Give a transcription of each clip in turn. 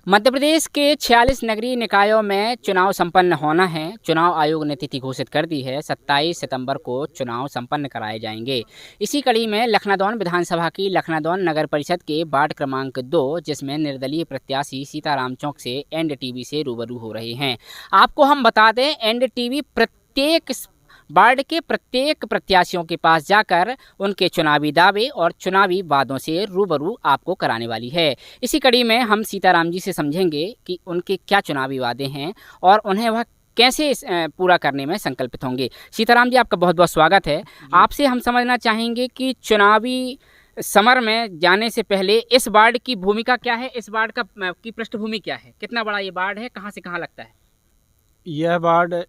मध्य प्रदेश के 46 नगरीय निकायों में चुनाव संपन्न होना है। चुनाव आयोग ने तिथि घोषित कर दी है। 27 सितंबर को चुनाव संपन्न कराए जाएंगे। इसी कड़ी में लखनादौन विधानसभा की लखनादौन नगर परिषद के वार्ड क्रमांक 2 जिसमें निर्दलीय प्रत्याशी सीताराम चौक से एनडीटीवी से रूबरू हो रहे हैं। आपको हम बता दें, एनडीटीवी प्रत्येक वार्ड के प्रत्येक प्रत्याशियों के पास जाकर उनके चुनावी दावे और चुनावी वादों से रूबरू आपको कराने वाली है। इसी कड़ी में हम सीताराम जी से समझेंगे कि उनके क्या चुनावी वादे हैं और उन्हें वह कैसे पूरा करने में संकल्पित होंगे। सीताराम जी, आपका बहुत बहुत स्वागत है। आपसे हम समझना चाहेंगे कि चुनावी समर में जाने से पहले इस वार्ड की भूमिका क्या है, इस वार्ड की पृष्ठभूमि क्या है, कितना बड़ा ये वार्ड है, कहाँ से कहाँ लगता है? यह वार्ड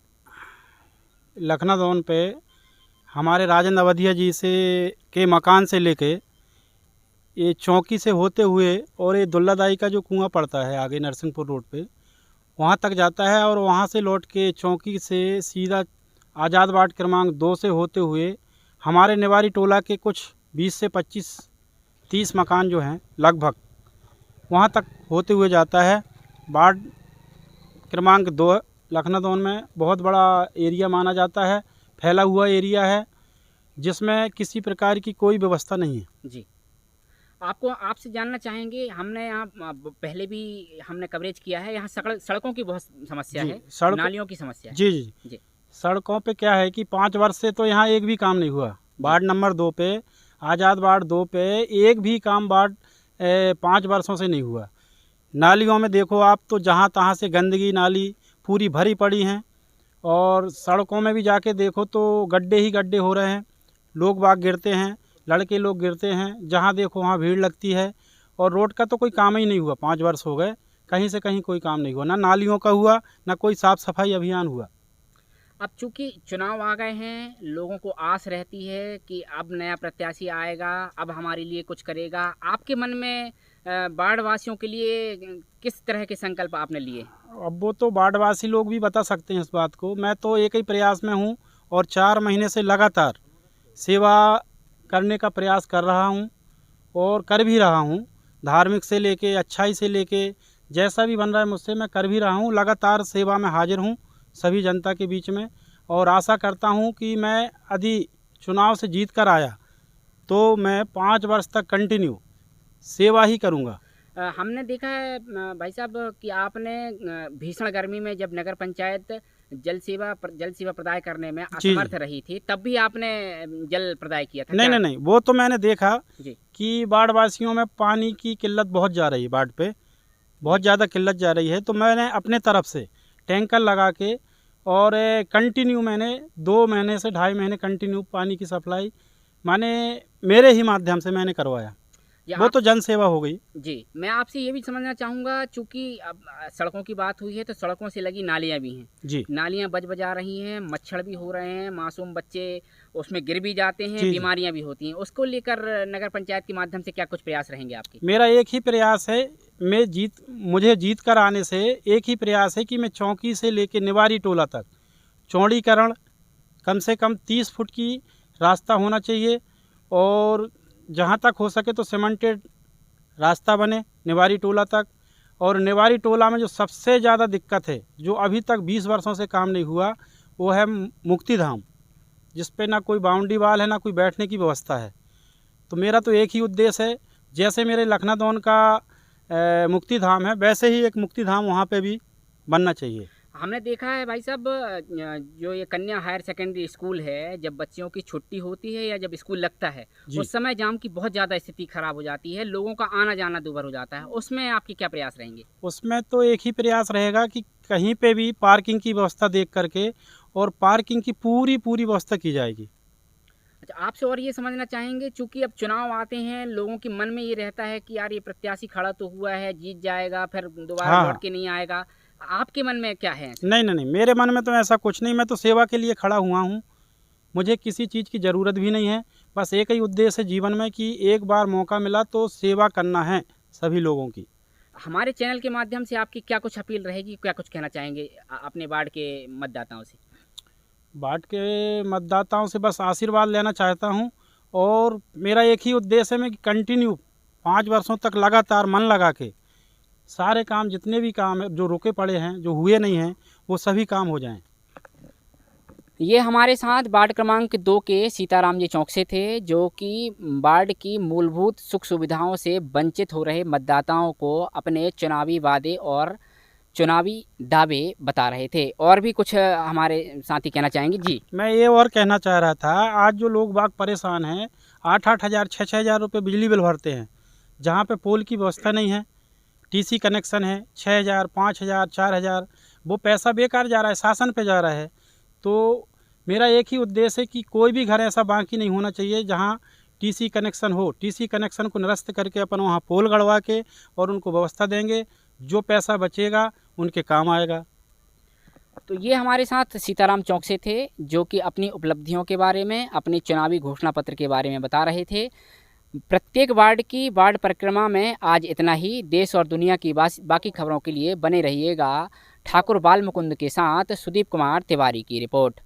लखनादौन पे हमारे राजेंद्र अवधिया जी से के मकान से लेके ये चौकी से होते हुए और ये दुल्लादाई का जो कुआं पड़ता है आगे नरसिंहपुर रोड पे, वहाँ तक जाता है और वहाँ से लौट के चौकी से सीधा आज़ाद वार्ड क्रमांक 2 से होते हुए हमारे निवारी टोला के कुछ 20 से 25-30 मकान जो हैं लगभग वहाँ तक होते हुए जाता है। वार्ड क्रमांक 2 लखनादौन में बहुत बड़ा एरिया माना जाता है, फैला हुआ एरिया है जिसमें किसी प्रकार की कोई व्यवस्था नहीं है। जी, आपसे जानना चाहेंगे, हमने यहाँ पहले भी हमने कवरेज किया है, यहाँ सड़कों की बहुत समस्या है, नालियों की समस्या है। जी जी जी। सड़कों पे क्या है कि 5 वर्ष से तो यहाँ एक भी काम नहीं हुआ। वार्ड नंबर 2 पे, आज़ाद वार्ड 2 पे एक भी काम वार्ड 5 वर्षों से नहीं हुआ। नालियों में देखो आप, तो जहाँ तहाँ से गंदगी नाली पूरी भरी पड़ी हैं और सड़कों में भी जाके देखो तो गड्ढे ही गड्ढे हो रहे हैं, लोग बाग गिरते हैं, लड़के लोग गिरते हैं, जहाँ देखो वहाँ भीड़ लगती है। और रोड का तो कोई काम ही नहीं हुआ, 5 वर्ष हो गए, कहीं से कहीं कोई काम नहीं हुआ, ना नालियों का हुआ, ना कोई साफ़ सफाई अभियान हुआ। अब चूंकि चुनाव आ गए हैं, लोगों को आस रहती है कि अब नया प्रत्याशी आएगा, अब हमारे लिए कुछ करेगा। आपके मन में वार्ड वासियों के लिए किस तरह के संकल्प आपने लिए? अब वो तो वार्डवासी लोग भी बता सकते हैं इस बात को। मैं तो एक ही प्रयास में हूँ और 4 महीने से लगातार सेवा करने का प्रयास कर रहा हूँ और कर भी रहा हूँ। धार्मिक से लेके अच्छाई से लेके जैसा भी बन रहा है मुझसे मैं कर भी रहा हूँ। लगातार सेवा में हाजिर हूँ सभी जनता के बीच में और आशा करता हूँ कि मैं यदि चुनाव से जीत कर आया तो मैं 5 वर्ष तक कंटिन्यू सेवा ही करूँगा। हमने देखा है भाई साहब कि आपने भीषण गर्मी में जब नगर पंचायत जल सेवा प्रदाय करने में असमर्थ रही थी, तब भी आपने जल प्रदाय किया था। नहीं, वो तो मैंने देखा कि वार्ड वासियों में पानी की किल्लत बहुत जा रही है, वार्ड पे बहुत ज़्यादा किल्लत जा रही है, तो मैंने अपने तरफ से टैंकर लगा के और कंटिन्यू मैंने 2 महीने से 2.5 महीने कंटिन्यू पानी की सप्लाई माने मेरे ही माध्यम से मैंने करवाया। वो तो जन सेवा हो गई। जी, मैं आपसे ये भी समझना चाहूँगा, चूँकि अब सड़कों की बात हुई है तो सड़कों से लगी नालियाँ भी हैं जी। नालियाँ बजा रही हैं, मच्छर भी हो रहे हैं, मासूम बच्चे उसमें गिर भी जाते हैं, बीमारियाँ भी होती हैं। उसको लेकर नगर पंचायत के माध्यम से क्या कुछ प्रयास रहेंगे आपके? मेरा एक ही प्रयास है, मुझे जीत कर आने से एक ही प्रयास है कि मैं चौकी से लेके निवारी टोला तक चौड़ीकरण कम से कम 30 फुट की रास्ता होना चाहिए और जहाँ तक हो सके तो सीमेंटेड रास्ता बने निवारी टोला तक। और निवारी टोला में जो सबसे ज़्यादा दिक्कत है, जो अभी तक 20 वर्षों से काम नहीं हुआ, वो है मुक्ति धाम, जिस पे ना कोई बाउंड्री वाल है, ना कोई बैठने की व्यवस्था है। तो मेरा तो एक ही उद्देश्य है, जैसे मेरे लखनादौन का मुक्ति धाम है, वैसे ही एक मुक्ति धाम वहाँ पे भी बनना चाहिए। हमने देखा है भाई साहब, जो ये कन्या हायर सेकेंडरी स्कूल है, जब बच्चियों की छुट्टी होती है या जब स्कूल लगता है उस समय जाम की बहुत ज़्यादा स्थिति खराब हो जाती है, लोगों का आना जाना दूभर हो जाता है। उसमें आपके क्या प्रयास रहेंगे? उसमें तो एक ही प्रयास रहेगा कि कहीं पे भी पार्किंग की व्यवस्था देख करके और पार्किंग की पूरी व्यवस्था की जाएगी। अच्छा, आपसे और ये समझना चाहेंगे, चूँकि अब चुनाव आते हैं, लोगों के मन में ये रहता है कि यार ये प्रत्याशी खड़ा तो हुआ है, जीत जाएगा, फिर दोबारा लौट के नहीं आएगा। आपके मन में क्या है? नहीं, मेरे मन में तो ऐसा कुछ नहीं। मैं तो सेवा के लिए खड़ा हुआ हूँ, मुझे किसी चीज़ की ज़रूरत भी नहीं है। बस एक ही उद्देश्य है जीवन में कि एक बार मौका मिला तो सेवा करना है सभी लोगों की। हमारे चैनल के माध्यम से आपकी क्या कुछ अपील रहेगी, क्या कुछ कहना चाहेंगे अपने वार्ड के मतदाताओं से? वार्ड के मतदाताओं से बस आशीर्वाद लेना चाहता हूँ और मेरा एक ही उद्देश्य है कि कंटिन्यू 5 वर्षों तक लगातार मन लगा के सारे काम, जितने भी काम है जो रुके पड़े हैं, जो हुए नहीं हैं, वो सभी काम हो जाएं। ये हमारे साथ वार्ड क्रमांक 2 के सीताराम जी चौक से थे, जो कि वार्ड की मूलभूत सुख सुविधाओं से वंचित हो रहे मतदाताओं को अपने चुनावी वादे और चुनावी दावे बता रहे थे। और भी कुछ हमारे साथी कहना चाहेंगे जी? मैं ये और कहना चाह रहा था, आज जो लोग बाग परेशान हैं, 8-8 हज़ार 6-6 हज़ार रुपये बिजली बिल भरते हैं, जहाँ पे पोल की व्यवस्था नहीं है, टीसी कनेक्शन है 6,000, 5,000, 4,000, वो पैसा बेकार जा रहा है, शासन पे जा रहा है। तो मेरा एक ही उद्देश्य है कि कोई भी घर ऐसा बाकी नहीं होना चाहिए जहाँ टीसी कनेक्शन हो। टीसी कनेक्शन को निरस्त करके अपन वहाँ पोल गड़वा के और उनको व्यवस्था देंगे, जो पैसा बचेगा उनके काम आएगा। तो ये हमारे साथ सीताराम चौक से थे, जो कि अपनी उपलब्धियों के बारे में, अपनी चुनावी घोषणा पत्र के बारे में बता रहे थे। प्रत्येक वार्ड की वार्ड परिक्रमा में आज इतना ही। देश और दुनिया की बाकी खबरों के लिए बने रहिएगा ठाकुर बाल मुकुंद के साथ। सुदीप कुमार तिवारी की रिपोर्ट।